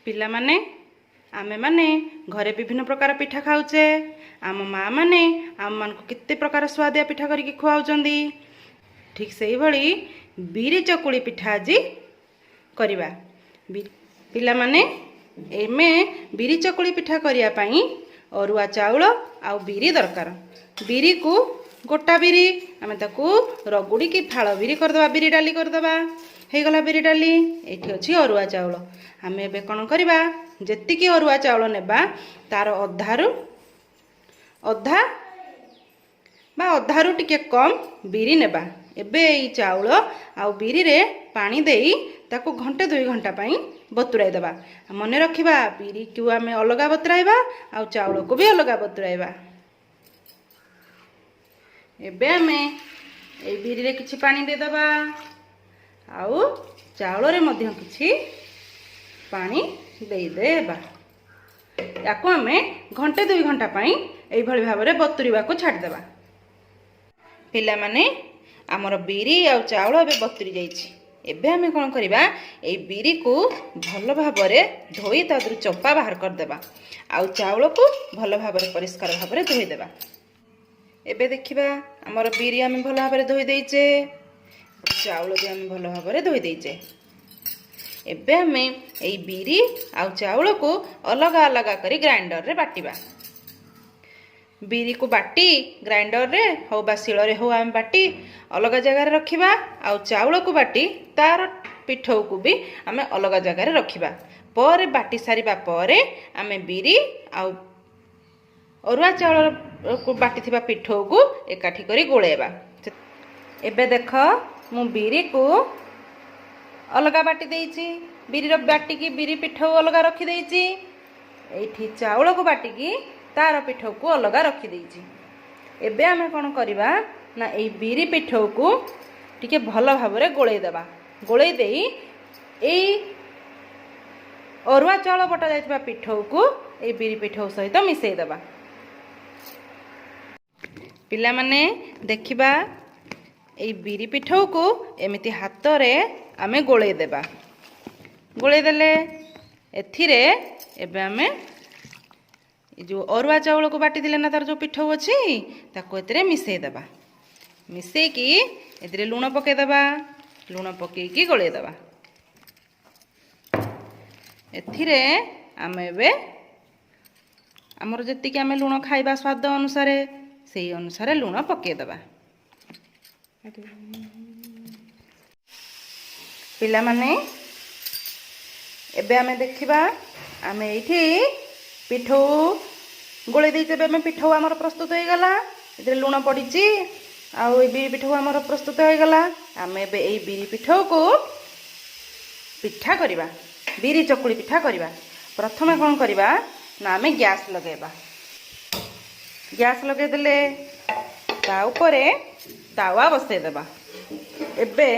पिला माने आमे माने घरे विभिन्न प्रकार पिठा खाऊचे। आम माँ माने आम मान को कितने प्रकार स्वादिया पिठा करके खुआउचंदी। ठीक से भली बिरी चकुली पिठा आज करवा। पिला माने एमे बिरी चकुली पिठा करिया पई अरुआ चाउल आउ बिरी दरकार। बिरी को गोटा बिरी आमे ताकू रगुड़ी की फाड़ बिरी करदबा, बिरी डाली करदबा, हे गला बिरी डाली। एठी अछि अरुआ चाउल। आमे एबे कोन करबा, जेतिकी अरुआ चाउल नेबा तार अधारु अधा बा अधारु टिके कम बिरी नेबा। एबे ई चाउल आउ बिरी रे पानी देई ताकू घंटे 2 घंटा पई बतुराई देबा। मन रखिबा बिरी को आमे अलगा बतुराइबा आउ चाउल को भी अलगा बतुराइबा। एबे आमे ए बिरी रे किछि पानी दे देबा आउ चाउल रे मध्य किछि पानी दे देबा। याको आमे घंटे 2 घंटा पई एई भली भाबरे बतुरीबा को छाड़ देबा। पिला माने हमर बिरी आउ चाउल एबे बतुरी जाईछि। एबे आमे कोन करिबा, एई बिरी को भल भाबरे धोई तादरु चोपा बाहर कर देबा आउ चाउल को भल भाबरे परिष्कार भाबरे धोई देबा। एबे देखिबा हमर बिरी आमे भल भाबरे धोई देइचे, चाउल भी आमे भल भाबरे धोई देइचे। एबे आमे एई बिरी आउ चाउल को अलगा अलगा करी ग्राइंडर रे बाटिबा। बिरी को बाटी ग्राइंडर रे हो बा शिल रे हो आमे बाटी अलग जगह रे रखिबा आउ चाउल को बाटी तार पिठौ को भी आमे अलग जगह रे रखिबा। पर बाटी सारिबा परे आमे बिरी आउ अरुआ चाउल को बाटी थिबा पिठौ को एकाठी करी गोळेबा। एबे देख मु बिरी को अलगा बाटी देइछि, बिरी रो बाटी की बिरी पिठौ अलगा रखी देइछि। एठी चाउल को बाटी की तार पिठौ को अलगा रखी देइछि। एबे आमे कोन करिबा ना एई बिरी पिठौ को टिके भल भाबरे गोळेई देबा। गोळेई देई एई अरुआ चाउल बटा जाइथिबा पिठौ को एई बिरी पिठौ सहित मिसेई देबा। पिला माने देखिबा एई बिरी पिठौ को एमिति हाथ रे आमे गोळेई देबा। गोळेई देले एथिरे एबे आमे जो अरुआ चाउल को बाटी दिले ना तार जो पिठौ अछि ताको एतरे मिसेई देबा। मिसेई की एतरे लूण पके देबा। लूण पके की गोळेई देबा। एथिरे आमे एबे हमर जति के आमे लूण खाइबा स्वाद अनुसार सेही अनुसार लूण पके देबा। पिला माने एबे आमे देखिबा आमे एठी पिठौ गोळे देइते आमे पिठौ हमर प्रस्तुत हो गला। इधर लूण पड़ीची आउ ए बिरी पिठौ हमर प्रस्तुत हो गला। आमे एबे एई बिरी पिठौ को पिठा करिबा, बिरी चकुली पिठा करिबा। प्रथमे कोन करिबा ना आमे गैस लगेबा। गैस लगे देले ता ऊपरे तावा बसै देबा। एबे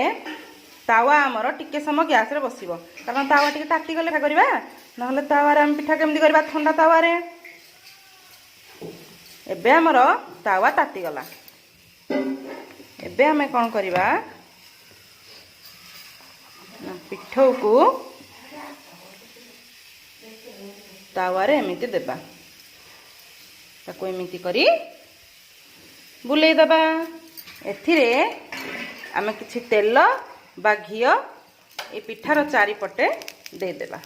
तावा हमर टिके समय गैस रे बसिबो, कारण तावा टिके ताती गले पिठा करिबा, नहले तावा रे हम पिठा केमदी करिबा ठंडा तावा रे। एबे हमर तावा ताती गला। एबे हमें कोन करिबा ना पिठौ को तावा रे एमिति देबा। ताको एमिति करी बुलेई देबा। एथिरे आमे किछि तेल बा घियो ए पिठार चारिपटे दे देबा।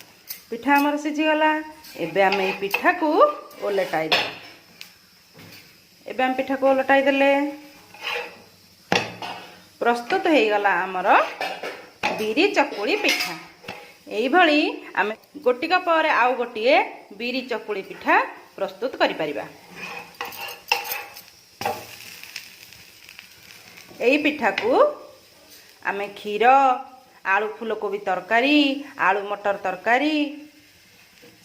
पिठा हमर सिझी गला। एबे आमे ए पिठा को ओलटाई देबा। एबे हम पिठा को ओलटाई देले प्रस्तुत हो गला हमर बिरी चकुली पिठा। एई भली आमे गोटिका पर आउ गोटिए बिरी चकुली पिठा प्रस्तुत करि परिबा। एई पिठा को आमे क्षीर, आलू फूलकोबी तरकारी, आलू मटर तरकारी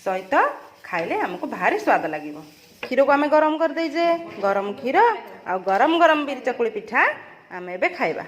सहित खाइले हमको भारी स्वाद लागिबो। क्षीर को आमे गरम कर देइजे, गरम क्षीर आ गरम गरम बिरी चकुली पिठा आमे एबे खाइबा।